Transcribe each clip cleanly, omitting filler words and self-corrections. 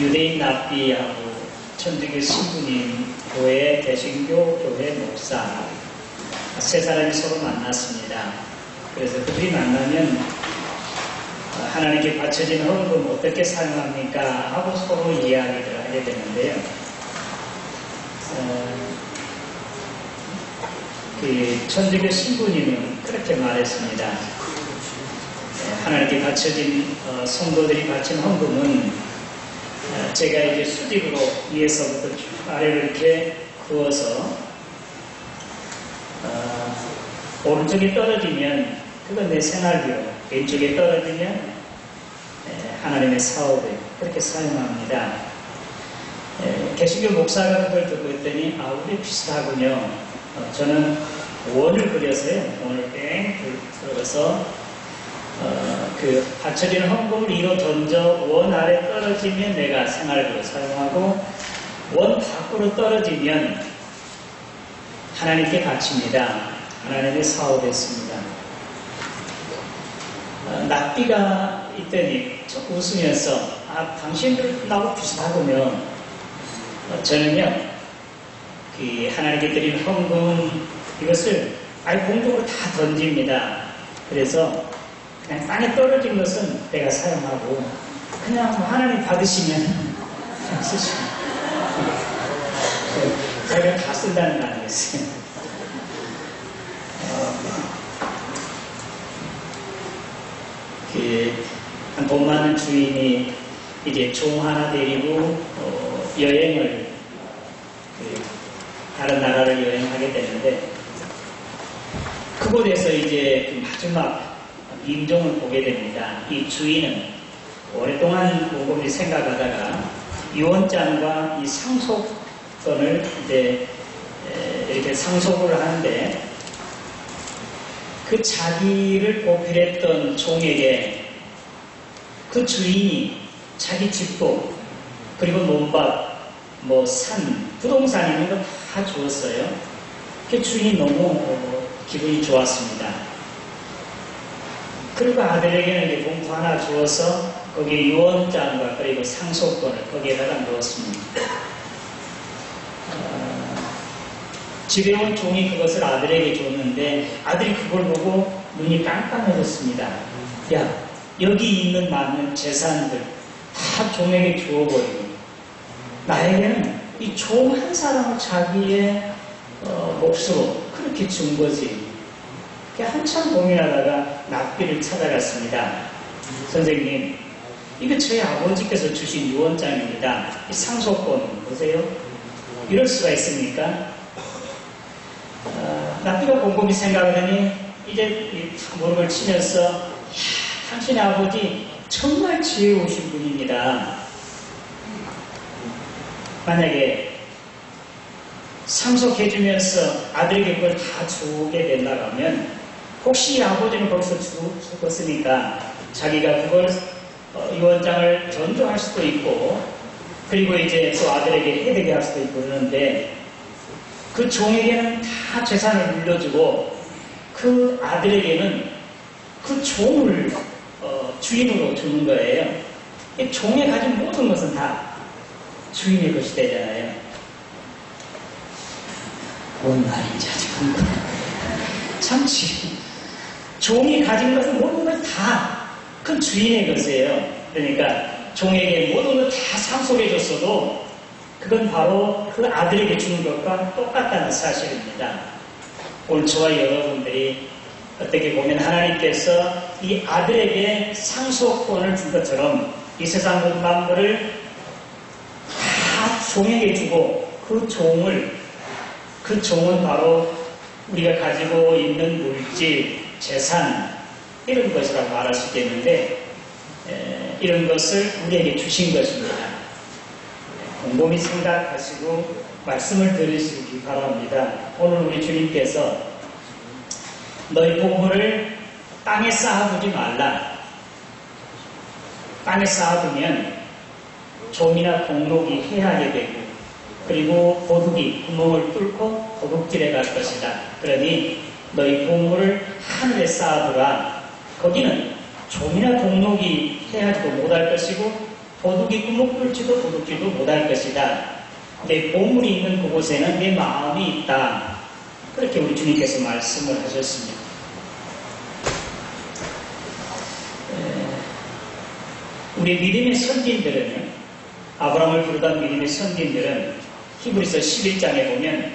유대인 납비하고 천주교 신부님, 교회 개신교 교회 목사 세 사람이 서로 만났습니다. 그래서 그들이 만나면 하나님께 바쳐진 헌금 어떻게 사용합니까? 하고 서로 이야기를 하게 되는데요. 그 천주교 신부님은 그렇게 말했습니다. 하나님께 바쳐진 성도들이 바친 헌금은 제가 이제 수직으로 위에서부터 쭉 아래로 이렇게 그어서 오른쪽에 떨어지면 그건 내 생활비로, 왼쪽에 떨어지면 하나님의 사업에 그렇게 사용합니다. 개신교 목사가 그걸 듣고 있더니 우리 비슷하군요. 저는 원을 그려서요. 원을 뺑 들어서 그 받쳐지는 헌금을 위로 던져 원 아래 떨어지면 내가 생활비로 사용하고 원 밖으로 떨어지면 하나님께 바칩니다. 하나님의 사업에 씁니다. 납비가 있더니 좀 웃으면서 당신들 나하고 비슷하군요. 저는요 그 하나님께 드린 헌금 이것을 공적으로 다 던집니다. 그래서 그냥 땅에 떨어진 것은 내가 사용하고 그냥 하나님 받으시면 그냥 쓰시면 자기가 다 쓴다는 거 아니겠어요? 한 돈 많은 주인이 이제 종 하나 데리고 여행을 다른 나라를 여행하게 되는데 그곳에서 이제 마지막 임종을 보게 됩니다. 이 주인은 오랫동안 곰곰이 생각하다가 유언장과 이 상속권을 이제 이렇게 상속을 하는데 그 자기를 보필했던 종에게 그 주인이 자기 집도 그리고 논밭, 산, 부동산 있는 거 다 주었어요. 그 주인이 너무 기분이 좋았습니다. 그리고 아들에게는 이제 봉투 하나 주어서 거기에 유언장과 그리고 상속권을 거기에다가 넣었습니다. 집에 온 종이 그것을 아들에게 줬는데 아들이 그걸 보고 눈이 깜깜해졌습니다. 야, 여기 있는 많은 재산들 다 종에게 주어버리고 나에게는 이 종 한 사람을 자기의 몫으로 그렇게 준 거지. 한참 고민하다가 납비를 찾아갔습니다. 선생님, 이거 저희 아버지께서 주신 유언장입니다. 이 상속권 보세요. 이럴 수가 있습니까? 납비가 곰곰이 생각하더니 이제 무릎을 치면서 당신의 아버지 정말 지혜로우신 분입니다. 만약에 상속해주면서 아들에게 그걸 다 주게 된다고 하면 혹시 아버지는 거기서 죽었으니까 자기가 그걸 유언장을 전조할 수도 있고 그리고 이제 또 아들에게 해되게 할 수도 있고 그러는데 그 종에게는 다 재산을 물려주고 그 아들에게는 그 종을 주인으로 주는 거예요. 이 종에 가진 모든 것은 다 주인의 것이 되잖아요. 뭔 말인지 아직 궁금해. 참 종이 가진 것은 모든 것 다 큰 주인의 것이에요. 그러니까 종에게 모든 걸 다 상속해줬어도 그건 바로 그 아들에게 주는 것과 똑같다는 사실입니다. 오늘 저와 여러분들이 어떻게 보면 하나님께서 이 아들에게 상속권을 준 것처럼 이 세상 모든 만물을 다 종에게 주고 그 종은 바로 우리가 가지고 있는 물질, 재산 이런 것이라고 말할 수 있겠는데 이런 것을 우리에게 주신 것입니다. 곰곰이 생각하시고 말씀을 들으시기 바랍니다. 오늘 우리 주님께서 너희 보물을 땅에 쌓아두지 말라. 땅에 쌓아두면 좀이나 공록이 해하게 되고 그리고 도둑이 구멍을 뚫고 도둑질해 갈 것이다. 그러니 너희 보물을 하늘에 쌓아두라. 거기는 좀이나 공록이 해하지도 못할 것이고 도둑이 구멍 뚫지도 도둑질도 못할 것이다. 내 보물이 있는 그곳에는 내 마음이 있다. 그렇게 우리 주님께서 말씀을 하셨습니다. 우리 믿음의 선진들은, 아브라함을 부르던 믿음의 선진들은 히브리서 11장에 보면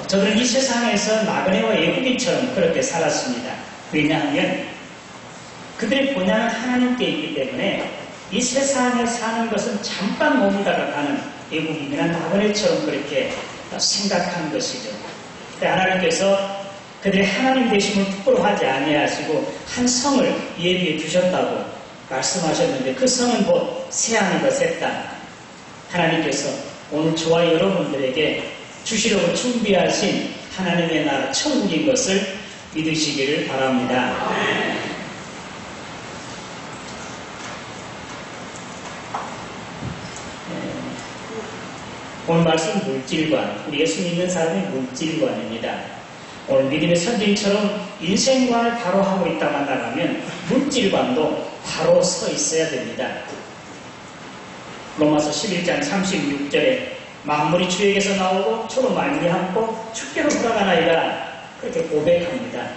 저들은 이 세상에서 나그네와 외국인처럼 그렇게 살았습니다. 왜냐하면 그들의 본향은 하나님께 있기 때문에 이 세상에 사는 것은 잠깐 머물다가 가는 외국인이나 나그네처럼 그렇게 생각한 것이죠. 하나님께서 그들의 하나님 되심을 부끄러워하지 아니하시고 한 성을 예비해 주셨다고 말씀하셨는데, 그 성은 곧 새하늘과 새 땅, 하나님께서 오늘 저와 여러분들에게 주시려고 준비하신 하나님의 나라 천국인 것을 믿으시기를 바랍니다. 오늘 말씀 물질관, 우리 예수 믿는 사람의 물질관입니다. 오늘 믿음의 선진처럼 인생관을 바로 하고 있다만 나가면 물질관도 바로 서 있어야 됩니다. 로마서 11장 36절에 만물이 주에게서 나오고 주로 말미암고 주께로 돌아가나이다, 그렇게 고백합니다.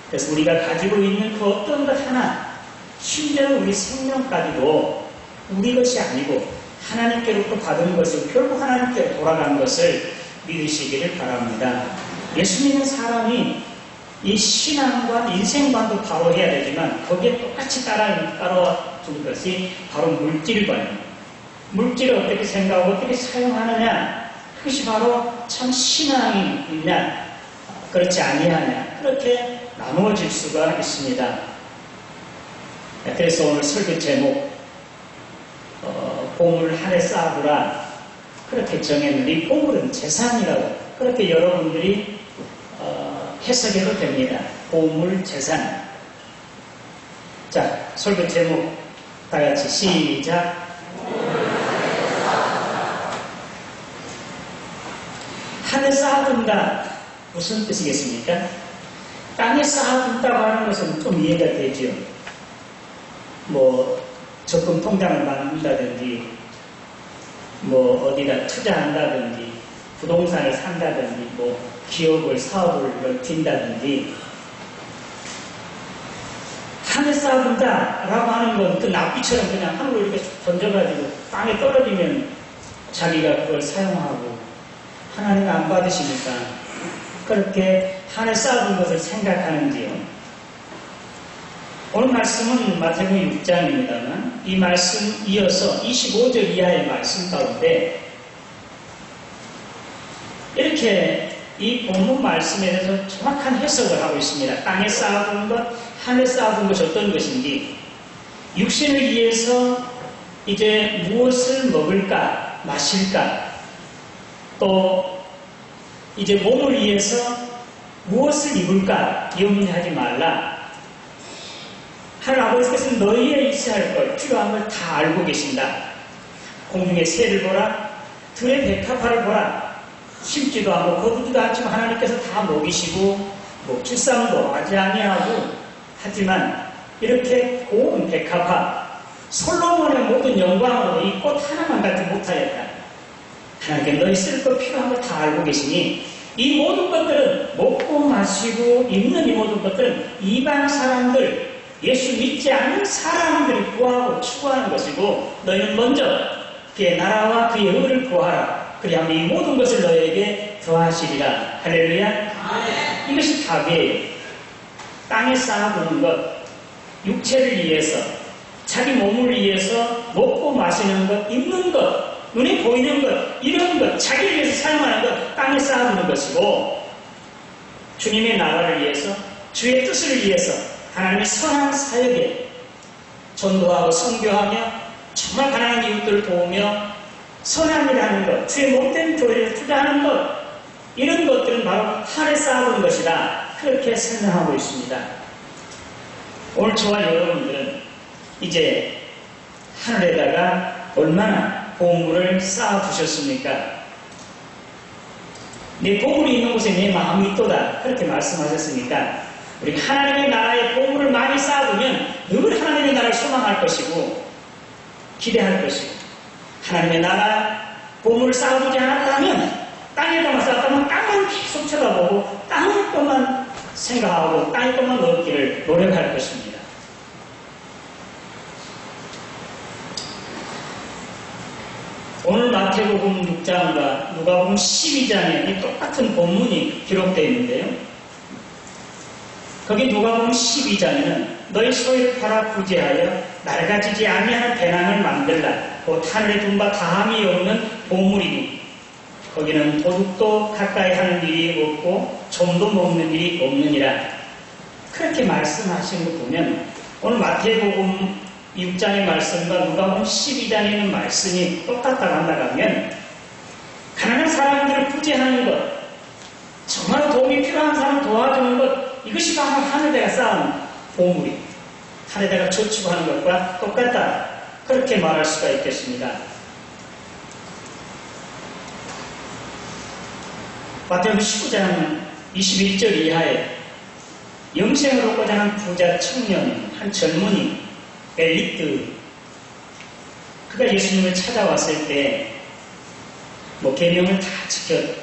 그래서 우리가 가지고 있는 그 어떤 것 하나, 심지어 우리 생명까지도 우리 것이 아니고 하나님께로부터 받은 것을 결국 하나님께로 돌아간 것을 믿으시기를 바랍니다. 예수 믿는 사람이 이 신앙과 인생관도 바로 해야 되지만 거기에 똑같이 따라준 것이 바로 물질관입니다. 물질을 어떻게 생각하고 어떻게 사용하느냐, 그것이 바로 참 신앙이 있냐 그렇지 아니하냐, 그렇게 나누어질 수가 있습니다. 그래서 오늘 설교 제목 보물 하늘에 쌓아두라, 그렇게 정했는데, 이 보물은 재산이라고 그렇게 여러분들이 해석해도 됩니다. 보물, 재산. 자, 설교 제목 다 같이 시작. 하늘에 쌓아둔다, 무슨 뜻이겠습니까? 땅에 쌓아둔다고 하는 것은 좀 이해가 되죠. 뭐 적금 통장을 만든다든지, 뭐 어디다 투자한다든지, 부동산을 산다든지, 뭐 기업을, 사업을 넓힌다든지. 하늘에 쌓아둔다라고 하는 건 그 납비처럼 그냥 하늘로 이렇게 던져가지고 땅에 떨어지면 자기가 그걸 사용하고 하나님 안 받으시니까 그렇게 하늘에 쌓아둔 것을 생각하는지요. 오늘 말씀은 마태복음 6장입니다만 이 말씀 이어서 25절 이하의 말씀 가운데 이렇게 이 본문 말씀에 대해서 정확한 해석을 하고 있습니다. 땅에 쌓아둔 것, 하늘에 쌓아둔 것이 어떤 것인지, 육신을 위해서 이제 무엇을 먹을까, 마실까, 또 이제 몸을 위해서 무엇을 입을까 염려하지 말라. 하늘 아버지께서는 너희의 있어야 할 것, 필요한 걸 다 알고 계신다. 공중의 새를 보라, 들의 백합화를 보라. 심지도 않고 거두지도 않지만 하나님께서 다 먹이시고 먹칠삼도 하지 아니하고, 하지만 이렇게 고운 백합화, 솔로몬의 모든 영광으로 이 꽃 하나만 갖지 못하였다. 하나님께 너희 쓸 것 필요한 걸 다 알고 계시니 이 모든 것들은 먹고 마시고 입는 이 모든 것들은 이방 사람들, 예수 믿지 않는 사람들이 구하고 추구하는 것이고, 너희는 먼저 그의 나라와 그의 의를 구하라. 그리하면 이 모든 것을 너희에게 더하시리라. 할렐루야. 아멘. 이것이 답이에요. 땅에 쌓아두는 것, 육체를 위해서, 자기 몸을 위해서 먹고 마시는 것, 입는 것, 눈에 보이는 것, 이런 것, 자기를 위해서 사용하는 것, 땅에 쌓아두는 것이고, 주님의 나라를 위해서, 주의 뜻을 위해서 하나님의 선한 사역에 전도하고 선교하며 정말 가난한 이웃들을 도우며 선한 일을 하는 것, 주의 못된 교회에 투자하는 것, 이런 것들은 바로 하늘에 쌓아둔 것이다. 그렇게 설명하고 있습니다. 오늘 저와 여러분들은 이제 하늘에다가 얼마나 보물을 쌓아두셨습니까? 내 보물이 있는 곳에 내 마음이 있도다. 그렇게 말씀하셨으니까 우리가 하나님의 나라의 보물을 많이 쌓아두면 늘 하나님의 나라를 소망할 것이고 기대할 것이고, 하나님의 나라 보물을 쌓아두지 않았다면, 땅에다만 쌓았다면 땅만 계속 쳐다보고 땅의 것만 생각하고 땅의 것만 얻기를 노력할 것입니다. 오늘 마태복음 6장과 누가복음 12장에 이 똑같은 본문이 기록되어 있는데요. 거기 누가복음 12장에는 너희 소유를 팔아 부지하여 낡아지지 아니하는 배낭을 만들라. 곧 하늘에 둔 바 다함이 없는 보물이니 거기는 도둑도 가까이 하는 일이 없고 좀도 먹는 일이 없느니라. 그렇게 말씀하신 거 보면 오늘 마태복음 6장의 말씀과 누가복음 12장에 있는 말씀이 똑같다고 한다면, 가난한 사람들을 부재하는 것, 정말 도움이 필요한 사람 도와주는 것, 이것이 바로 하늘에다가 쌓은 보물이, 하늘에다가 저축하는 것과 똑같다, 그렇게 말할 수가 있겠습니다. 마태복음 19장 21절 이하에 영생을 얻고자 하는 부자 청년, 한 젊은이 엘리트, 그가 예수님을 찾아왔을 때 계명을 다 지켰.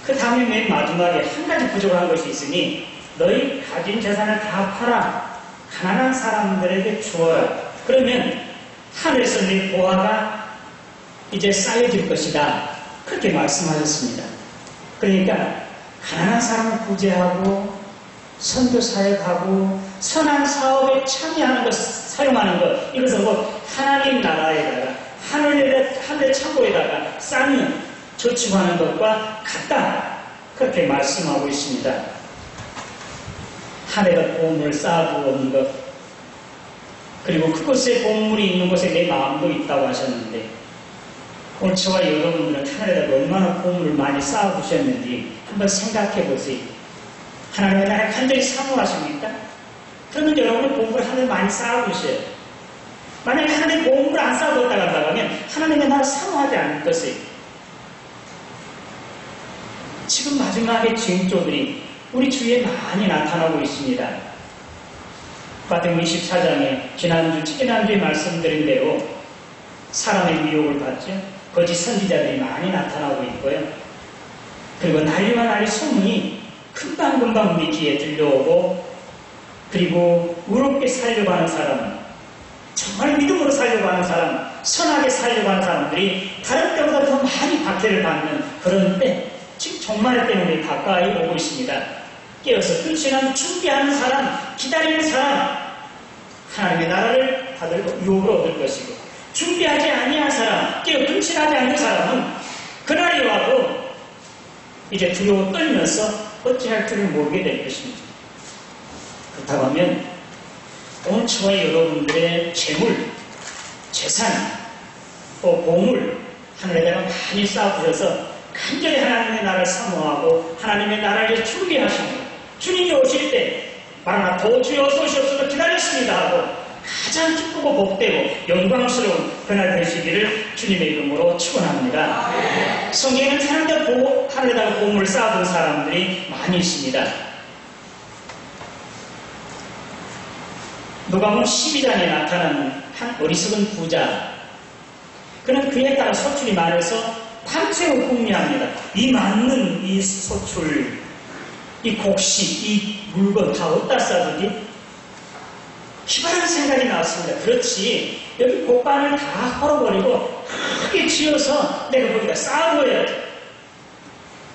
그 다음에 맨 마지막에 한 가지 부족한 것이 있으니 너희 가진 재산을 다 팔아 가난한 사람들에게 주어라. 그러면 하늘에서 네 보화가 이제 쌓여질 것이다. 그렇게 말씀하셨습니다. 그러니까 가난한 사람을 구제하고 선교 사역하고 선한 사업에 참여하는 것, 사용하는 것, 이것은 곧 하나님 나라에다가 하늘의 창고에다가 쌓는, 저축하는 것과 같다, 그렇게 말씀하고 있습니다. 하늘에 보물을 쌓아두는 것, 그리고 그곳에 보물이 있는 곳에 내 마음도 있다고 하셨는데, 오늘 저와 여러분들은 하늘에다가 얼마나 보물을 많이 쌓아두셨는지 한번 생각해 보세요. 하나님의 나라를 간절히 사모하십니까? 그러면 여러분은 보물을 하늘에 많이 쌓아두셔요. 만약에 하늘에 보물을 안 쌓아뒀다고 한다면 하나님의 나라를 사모하지 않을 것이에요. 지금 마지막에 징조들이 우리 주위에 많이 나타나고 있습니다. 마태복음 24장에 지난주에 말씀드린 대로 사람의 미혹을 받죠. 거짓 선지자들이 많이 나타나고 있고요. 그리고 난리와 난리 소문이 금방금방 우리 귀에 들려오고, 그리고 의롭게 살려고 하는 사람, 정말 믿음으로 살려고 하는 사람, 선하게 살려고 하는 사람들이 다른 때보다 더 많이 박해를 받는 그런 때, 지금 종말 때문에 가까이 오고 있습니다. 깨어서 근신하는 준비하는 사람, 기다리는 사람, 하나님의 나라를 받을 유업을 얻을 것이고, 준비하지 아니한 사람, 깨어 근신하지 않는 사람은 그날이 와도 이제 두려워 떨면서 어찌할 줄을 모르게 될 것입니다. 그렇다고 하면 오늘 저와 여러분들의 재물, 재산, 또 보물, 하늘에다가 많이 쌓아두셔서 간절히 하나님의 나라를 사모하고 하나님의 나라를 준비하시고, 주님이 오실 때 마라나타 주여 어서 오시옵소서 기다렸습니다 하고 가장 기쁘고 복되고 영광스러운 그날 되시기를 주님의 이름으로 축원합니다. 성경에는 하늘에다가 보물을 쌓아둔 사람들이 많이 있습니다. 누가복음 12장에 나타나는 한 어리석은 부자, 그는 그에 따라 소출이 많아서 밤새워 궁리합니다. 이 많은 이 소출, 이 곡식, 이 물건 다 어디다 쌓아두지? 기발한 생각이 나왔습니다. 그렇지, 여기 곡간을 다 헐어버리고 크게 쥐어서 내가 거기다 쌓아둬야 돼.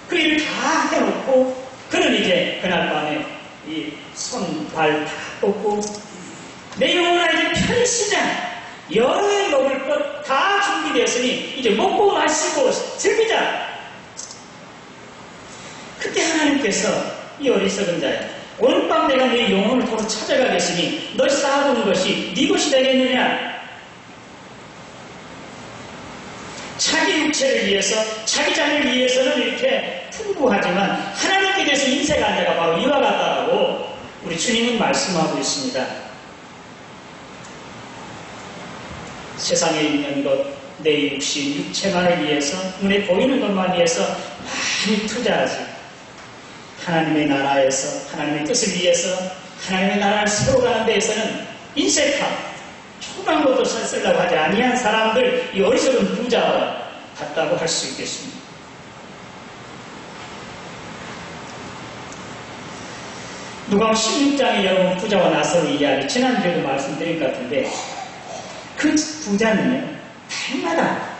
그 일을 다 해놓고 그는 이제 그날 밤에 이 손, 발 다 뻗고 내 영혼아 이제 편히 쉬자. 여러 해 먹을 것 다 준비되었으니 이제 먹고 마시고 즐기자. 그때 하나님께서 이 어리석은 자야, 오늘 밤 내가 네 영혼을 도로 찾아가겠으니 널 쌓아두는 것이 네 것이 되겠느냐. 자기 육체를 위해서, 자기 자녀를 위해서는 이렇게 풍부하지만 하나님께 대해서 인세가 안 자가 바로 이와 같다라고 우리 주님은 말씀하고 있습니다. 세상에 있는 것, 내 육신, 육체만을 위해서, 눈에 보이는 것만 위해서 많이 투자하지, 하나님의 나라에서, 하나님의 뜻을 위해서, 하나님의 나라를 세워가는 데에서는 인색함, 초라한 것도 쓰려고 하지 아니한 사람들, 이 어리석은 부자와 같다고 할 수 있겠습니다. 누가복음 16장에 여러분 부자와 나사로 이야기 지난주에도 말씀드린 것 같은데 그 부자는요 날마다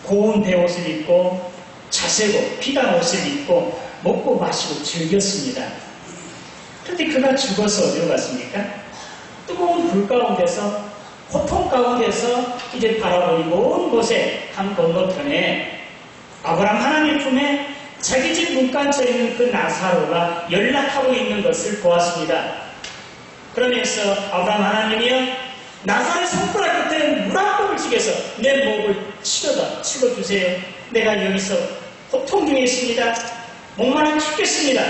고운 베옷을 입고 자세고 비단 옷을 입고 먹고 마시고 즐겼습니다. 그런데 그가 죽어서 어디로 갔습니까? 뜨거운 불 가운데서 고통 가운데서 이제 바라보니 먼 곳에 한 건너편에 아브라함 하나님 품에 자기 집 문간처에 있는 그 나사로가 연락하고 있는 것을 보았습니다. 그러면서 아브라함 하나님이여 나사로의 손가락 끝에 물 한 방울 찍어서 내 목을 치워주세요. 내가 여기서 고통 중에 있습니다. 목마르 죽겠습니다.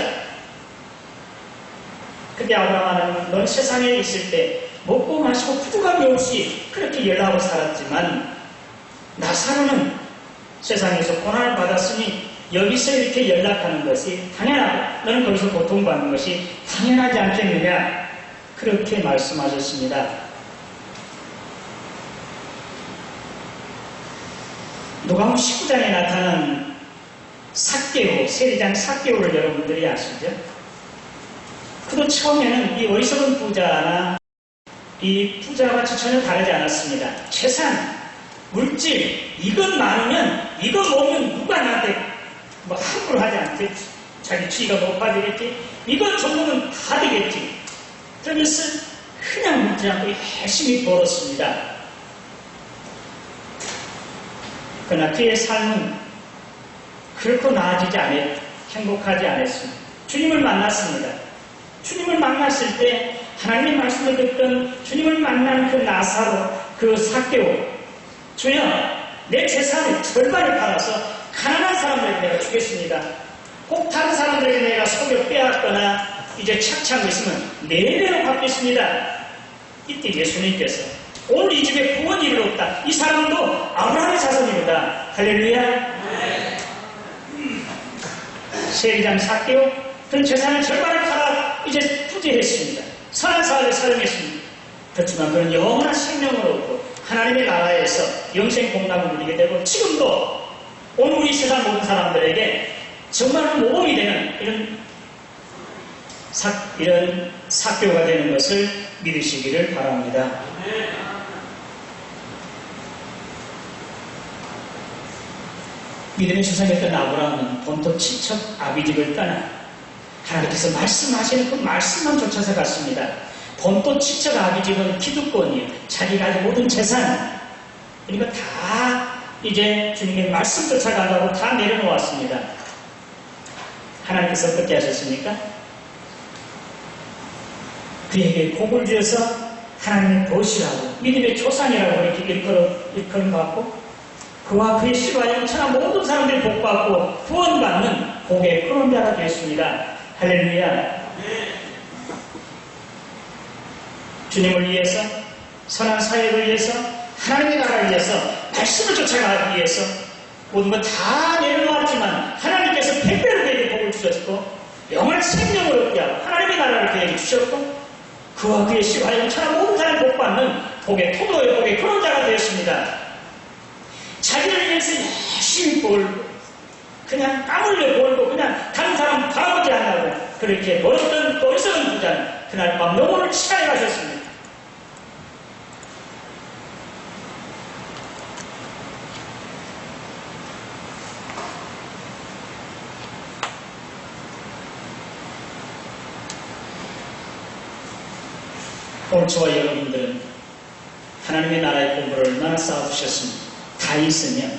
근데 아브라함 하나님은 넌 세상에 있을 때 먹고 마시고 부족함이 없이 그렇게 연락하고 살았지만 나사로는 세상에서 고난을 받았으니 여기서 이렇게 연락하는 것이 당연하고 너는 거기서 고통받는 것이 당연하지 않겠느냐 그렇게 말씀하셨습니다. 누가복음 19장에 나타난 삭개오, 세리장 삭개오를 여러분들이 아시죠? 그도 처음에는 이 어리석은 부자나 이 부자와 전혀 다르지 않았습니다. 재산, 물질, 이것 많으면 이거 먹으면 누가 나한테 뭐 함부로 하지 않겠지. 자기 지위가 높아지겠지. 이것 정도면 다 되겠지. 그러면서 그냥 묻지 않고 열심히 벌었습니다. 그러나 그의 삶은 그렇고 나아지지 않았, 행복하지 않았습니다. 주님을 만났습니다. 주님을 만났을 때 하나님의 말씀을 듣던 주님을 만난 그 나사로, 그 삭개오, 주여 내 재산의 절반을 팔아서 가난한 사람들에게 내가 주겠습니다. 꼭 다른 사람들에게 내가 속여 빼앗거나 이제 착취한 거 있으면 4배로 갚겠습니다. 이때 예수님께서 오늘 이 집에 구원이 이르렀다. 이 사람도 아브라함의 자손입니다. 할렐루야. 세리장 삭개오 그런 재산의 절반을 팔아 이제 부재했습니다. 선한 사회를 사용했습니다. 그렇지만 그는 영원한 생명을 얻고 하나님의 나라에서 영생 공감을 누리게 되고 지금도 오늘 우리 세상 모든 사람들에게 정말 모범이 되는 이런 삭개오가 되는 것을 믿으시기를 바랍니다. 믿음의 조상이었던 아브라함은 본토 친척 아비집을 떠나 하나님께서 말씀하시는 그 말씀만 쫓아서 갔습니다. 본토 친척 아비집은 기득권이에요. 자기가 가진 모든 재산 그러니까 다 이제 주님의 말씀 쫓아가려고 다 내려놓았습니다. 하나님께서 어떻게 하셨습니까? 그에게 복을 주어서 하나님의 도시라고 믿음의 조상이라고 이렇게 일컬음 받고 그와 그의 씨와 영천한 모든 사람들이 복받고 구원받는 복의 그림자가 되었습니다. 할렐루야. 주님을 위해서 선한 사역을 위해서 하나님의 나라를 위해서 말씀을 쫓아가기 위해서 모든 것 다 내려놓았지만 하나님께서 100배로 그에게 복을 주셨고 영원한 생명을 얻게 하고 하나님의 나라를 그에게 주셨고 그와 그의 씨와 영천한 모든 사람이 복받는 복의 토도의 복의 그림자가 되었습니다. 자기를 위해서 열심히 벌고 그냥 땀 흘려 벌고 그냥 다른 사람 바라보지 않냐고 그렇게 벌었던 어리석은 부자는 그날 밤 영혼을 치하여 가셨습니다. 오늘 저와 여러분들은 하나님의 나라의 공부를 얼마나 쌓아두셨습니까? 다윗은요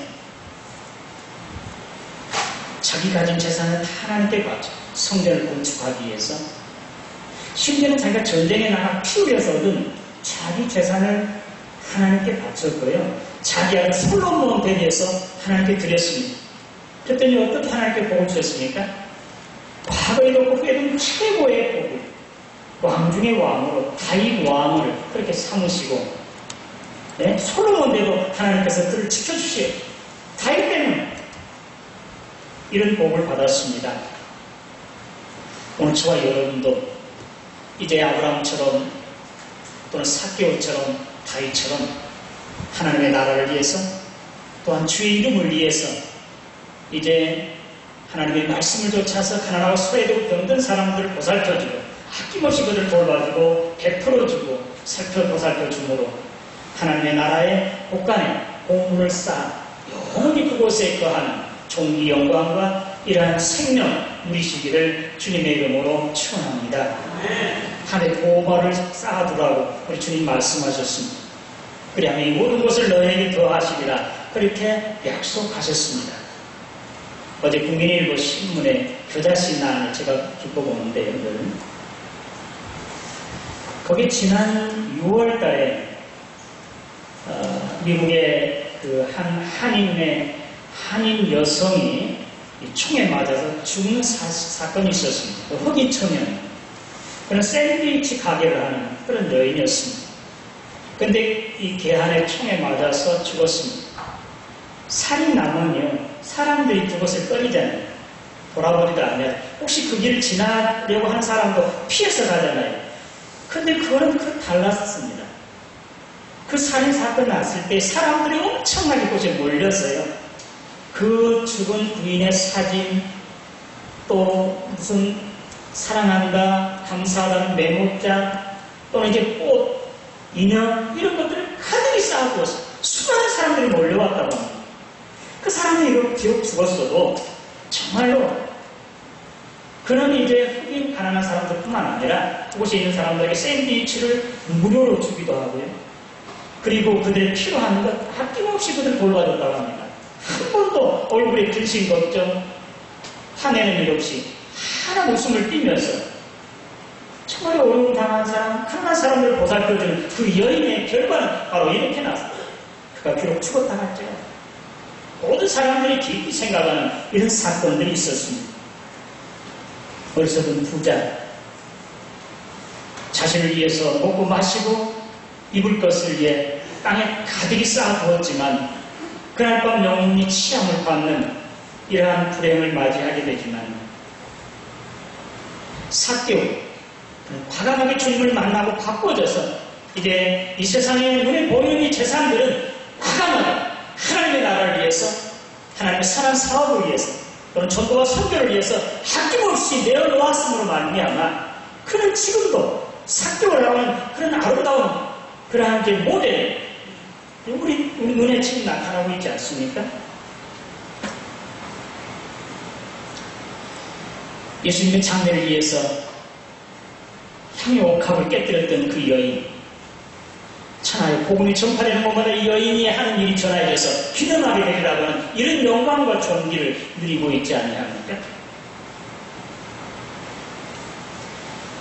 자기 가진 재산을 다 하나님께 바쳐 성전을 건축하기 위해서 심지어는 자기가 전쟁에 나가 피 흘려서 얻은 자기 재산을 하나님께 바쳤고요 자기 아들 솔로몬 대비해서 하나님께 드렸습니다. 그랬더니 어떻게 하나님께 복을 주셨습니까? 과거에도 없고 후에도 최고의 복을 왕 중의 왕으로 다윗 왕을 그렇게 삼으시고 네? 솔로몬대도 하나님께서 그를 지켜주시오. 다윗 때는 이런 복을 받았습니다. 오늘 저와 여러분도 이제 아브라함처럼 또는 삭개오처럼 다윗처럼 하나님의 나라를 위해서 또한 주의 이름을 위해서 이제 하나님의 말씀을 쫓아서 가난하고 소외되고 병든 사람들을 보살펴주고 아낌없이 그들을 돌봐주고 베풀어주고 보살펴주므로 하나님의 나라의 곳간에 공문을 쌓아 영원히 그곳에 거하는 종기 영광과 이러한 생명 누리시기를 주님의 이름으로 축원합니다. 하늘의 보화를 쌓아두라고 우리 주님 말씀하셨습니다. 그리하면 이 모든 것을 너희에게 더하시리라 그렇게 약속하셨습니다. 어제 국민일보 신문에 교자씨 난을 제가 읽어보는데 여러분, 거기 지난 6월 달에 미국의 그 한인 여성이 총에 맞아서 죽는 사건이 있었습니다. 흑인 청년. 그런 샌드위치 가게를 하는 그런 여인이었습니다. 근데 이 개한에 총에 맞아서 죽었습니다. 살인남은요, 사람들이 그것을 꺼리잖아요. 돌아버리도 않아요. 혹시 그 길을 지나려고 하는 사람도 피해서 가잖아요. 근데 그거는 달랐습니다. 그 살인사건 났을 때 사람들이 엄청나게 그곳에 몰려서요. 그 죽은 부인의 사진, 또 무슨 사랑한다, 감사하다는 메모장, 또는 이제 꽃, 인형, 이런 것들을 가득히 쌓고 수많은 사람들이 몰려왔다고 합니다. 그 사람이 이거 비록 죽었어도 정말로 그런 이제 흑인 가난한 사람들뿐만 아니라 그곳에 있는 사람들에게 샌드위치를 무료로 주기도 하고요. 그리고 그들이 필요한 것 아낌없이 그들을 돌봐줬다고 합니다. 한 번도 얼굴에 근심 걱정, 화내는 일 없이 하나 웃음을 띠면서 정말 어려움 당한 사람, 가난한 사람들을 보살펴주는 그 여인의 결과는 바로 이렇게 나왔습니다. 그가 비록 죽었다갔죠. 모든 사람들이 깊이 생각하는 이런 사건들이 있었습니다. 어리석은 부자, 자신을 위해서 먹고 마시고 입을 것을 위해 땅에 가득히 쌓아두었지만 그날 밤 영혼이 치함을 받는 이러한 불행을 맞이하게 되지만 삭개오 과감하게 주님을 만나고 바꿔져서 이제 이 세상에 눈에 보이는 이 재산들은 과감하게 하나님의 나라를 위해서, 하나님의 선한 사업을 위해서, 또는 전도와 선교를 위해서 아낌없이 내어놓았음으로 말미암아 그는 지금도 삭개오라는 그런 아름다운 그러한 게 모델 우리 눈에 지금 나타나고 있지 않습니까? 예수님의 장례를 위해서 향유 옥합을 깨뜨렸던 그 여인, 천하의 복음이 전파되는 곳마다 이 여인이 하는 일이 전하여져서 기능하게 되리라고 하는 이런 영광과 존귀를 누리고 있지 아니합니까?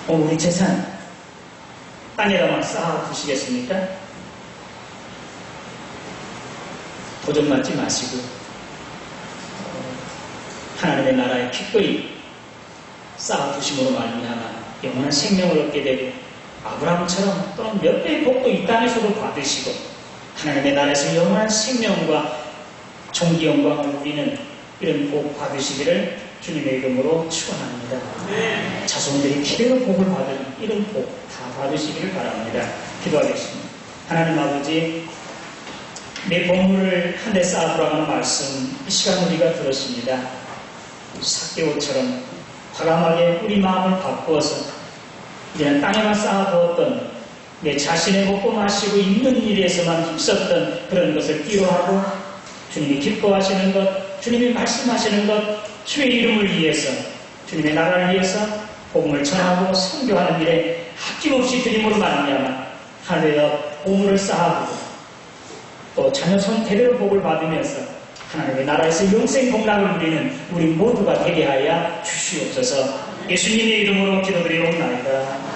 우리 재산 땅에다만 쌓아두시겠습니까? 도전 맞지 마시고 하나님의 나라에 기꺼이 쌓아두심으로 말미암아 영원한 생명을 얻게 되고 아브라함처럼 또는 몇 배의 복도 이 땅에서도 받으시고 하나님의 나라에서 영원한 생명과 존귀 영광을 누리는 이런 복 받으시기를 주님의 이름으로 축원합니다. 자손들이 기대로 복을 받은 이런 복 다 받으시기를 바랍니다. 기도하겠습니다. 하나님 아버지, 내 보물을 한 대 쌓아두라고 하는 말씀 이 시간 우리가 들었습니다. 삭개오처럼 과감하게 우리 마음을 바꾸어서 이제는 땅에만 쌓아두었던 내 자신의 먹고 마시고 입는 일에서만 힘썼던 그런 것을 끼로하고 주님이 기뻐하시는 것, 주님이 말씀하시는 것, 주의 이름을 위해서, 주님의 나라를 위해서 복음을 전하고 선교하는 일에 아낌없이 드림으로 말미암아 하늘에다 보물을 쌓아두고 또 자녀 손 대대로 복을 받으면서 하나님의 나라에서 영생 복락을 누리는 우리 모두가 되게 하여 주시옵소서. 예수님의 이름으로 기도드리옵나이다.